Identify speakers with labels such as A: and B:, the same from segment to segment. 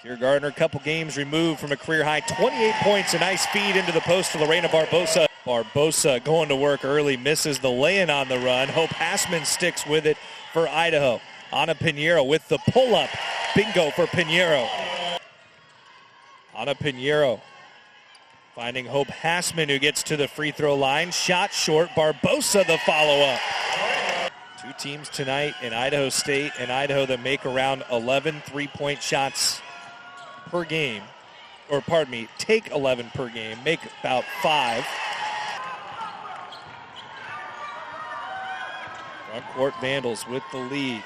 A: Kier Gardner, a couple games removed from a career-high 28 points. A nice feed into the post to Lorena Barbosa. Barbosa going to work early, misses the lay-in on the run. Hope Hassman sticks with it for Idaho. Ana Pinheiro with the pull-up. Bingo for Pinheiro. Ana Pinheiro finding Hope Hassman, who gets to the free throw line. Shot short. Barbosa the follow-up. Two teams tonight in Idaho State and Idaho that make around 11 three-point shots per game. Or pardon me, take 11 per game, make about 5. Front court Vandals with the lead.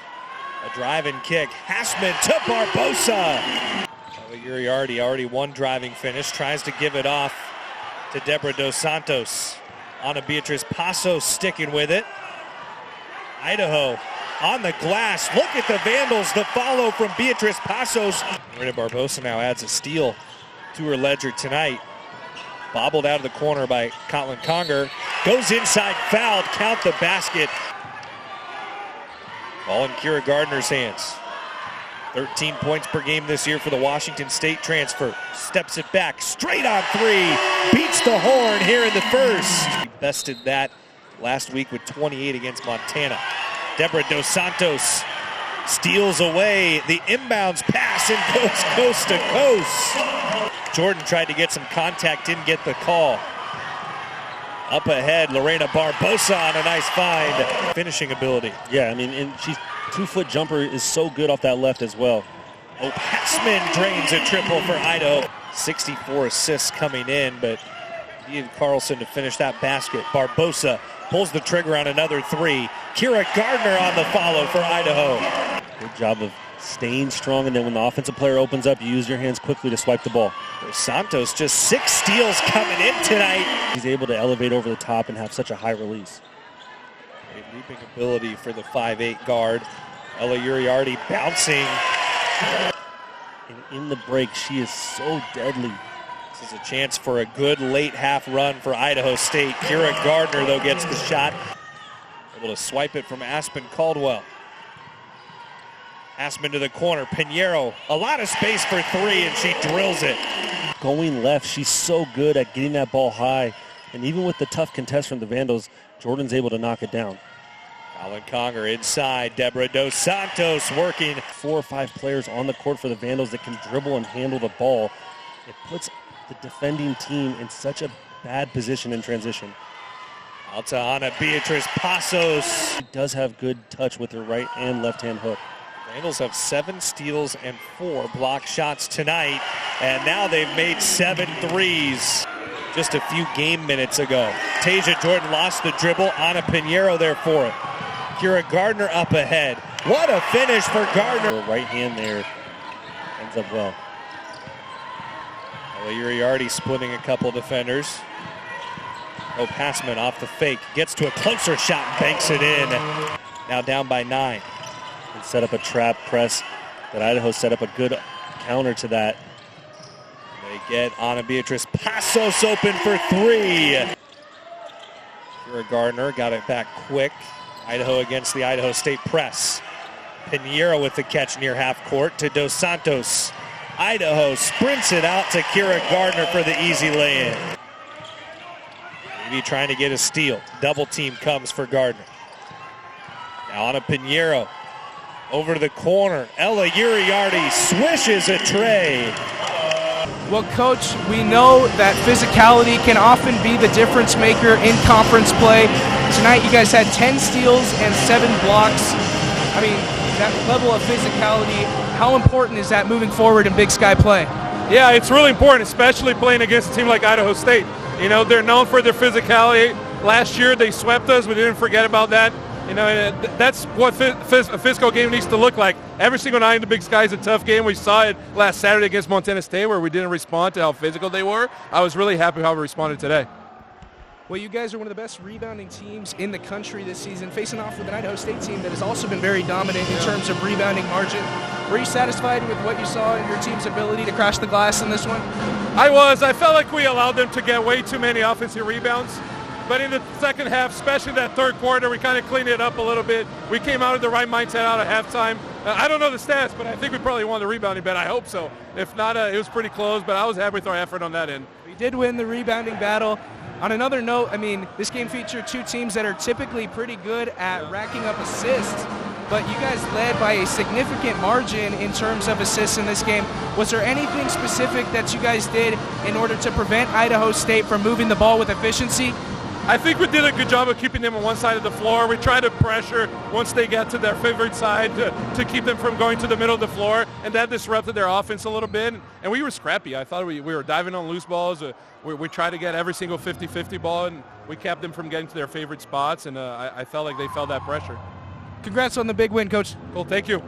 A: A drive and kick. Hassman to Barbosa. Uriardi, already one driving finish, tries to give it off to Deborah Dos Santos. Ana Beatriz Pasos sticking with it. Idaho on the glass. Look at the Vandals. The follow from Beatriz Pasos. Lorena Barbosa now adds a steal to her ledger tonight. Bobbled out of the corner by Colin Conger. Goes inside, fouled. Count the basket. Ball in Kier Gardner's hands. 13 points per game this year for the Washington State transfer. Steps it back, straight on three. Beats the horn here in the first. He bested that last week with 28 against Montana. Deborah Dos Santos steals away the inbounds pass and goes coast to coast. Jordan tried to get some contact, didn't get the call. Up ahead, Lorena Barbosa on a nice find. Finishing ability.
B: Yeah, I mean, and she's 2-foot jumper is so good off that left as well.
A: Oh, Hassman drains a triple for Idaho. 64 assists coming in, but needed Carlson to finish that basket. Barbosa pulls the trigger on another three. Kier Gardner on the follow for Idaho.
B: Good job of staying strong, and then when the offensive player opens up, you use your hands quickly to swipe the ball.
A: Dos Santos just 6 steals coming in tonight.
B: He's able to elevate over the top and have such a high release.
A: Great leaping ability for the 5'8 guard. Ella Uriardi bouncing.
B: And in the break, she is so deadly.
A: This is a chance for a good late half run for Idaho State. Kier Gardner, though, gets the shot. Able to swipe it from Aspen Caldwell. Aspen to the corner. Pinheiro, a lot of space for three, and she drills it.
B: Going left, she's so good at getting that ball high. And even with the tough contest from the Vandals, Jordan's able to knock it down.
A: Colin Conger inside. Deborah Dos Santos working.
B: 4 or 5 players on the court for the Vandals that can dribble and handle the ball. It puts the defending team in such a bad position in transition.
A: Out to Ana Beatriz Pasos.
B: She does have good touch with her right and left hand hook.
A: Vandals have 7 steals and 4 block shots tonight, and now they've made 7 threes just a few game minutes ago. Tasia Jordan lost the dribble. Ana Pinheiro there for it. Kier Gardner up ahead. What a finish for Gardner.
B: Her right hand there ends up well.
A: Uriardi splitting a couple defenders. Hope Hassman off the fake. Gets to a closer shot and banks it in. Now down by 9.
B: And set up a trap press, but Idaho set up a good counter to that.
A: They get Ana Beatriz Pasos open for 3. Kier Gardner got it back quick. Idaho against the Idaho State press. Pinheiro with the catch near half court to Dos Santos. Idaho sprints it out to Kier Gardner for the easy lay-in. Maybe trying to get a steal. Double team comes for Gardner. Now Ana Pinheiro. Over to the corner. Ella Uriardi swishes a tray.
C: Well, Coach, we know that physicality can often be the difference maker in conference play. Tonight, you guys had 10 steals and 7 blocks. I mean, that level of physicality, how important is that moving forward in Big Sky play?
D: Yeah, it's really important, especially playing against a team like Idaho State. You know, they're known for their physicality. Last year, they swept us. We didn't forget about that. You know, that's what a physical game needs to look like. Every single night in the Big Sky is a tough game. We saw it last Saturday against Montana State where we didn't respond to how physical they were. I was really happy how we responded today.
C: Well, you guys are one of the best rebounding teams in the country this season, facing off with an Idaho State team that has also been very dominant in terms of rebounding margin. Were you satisfied with what you saw in your team's ability to crash the glass in this one?
D: I was. I felt like we allowed them to get way too many offensive rebounds. But in the second half, especially that third quarter, we kind of cleaned it up a little bit. We came out of the right mindset out of halftime. I don't know the stats, but I think we probably won the rebounding bet. I hope so. If not, it was pretty close, but I was happy with our effort on that end.
C: We did win the rebounding battle. On another note, I mean, this game featured two teams that are typically pretty good at racking up assists, but you guys led by a significant margin in terms of assists in this game. Was there anything specific that you guys did in order to prevent Idaho State from moving the ball with efficiency?
D: I think we did a good job of keeping them on one side of the floor. We tried to pressure once they got to their favorite side to keep them from going to the middle of the floor, and that disrupted their offense a little bit. And we were scrappy. I thought we were diving on loose balls. We tried to get every single 50-50 ball, and we kept them from getting to their favorite spots, and I felt like they felt that pressure.
C: Congrats on the big win, Coach.
D: Cool, thank you.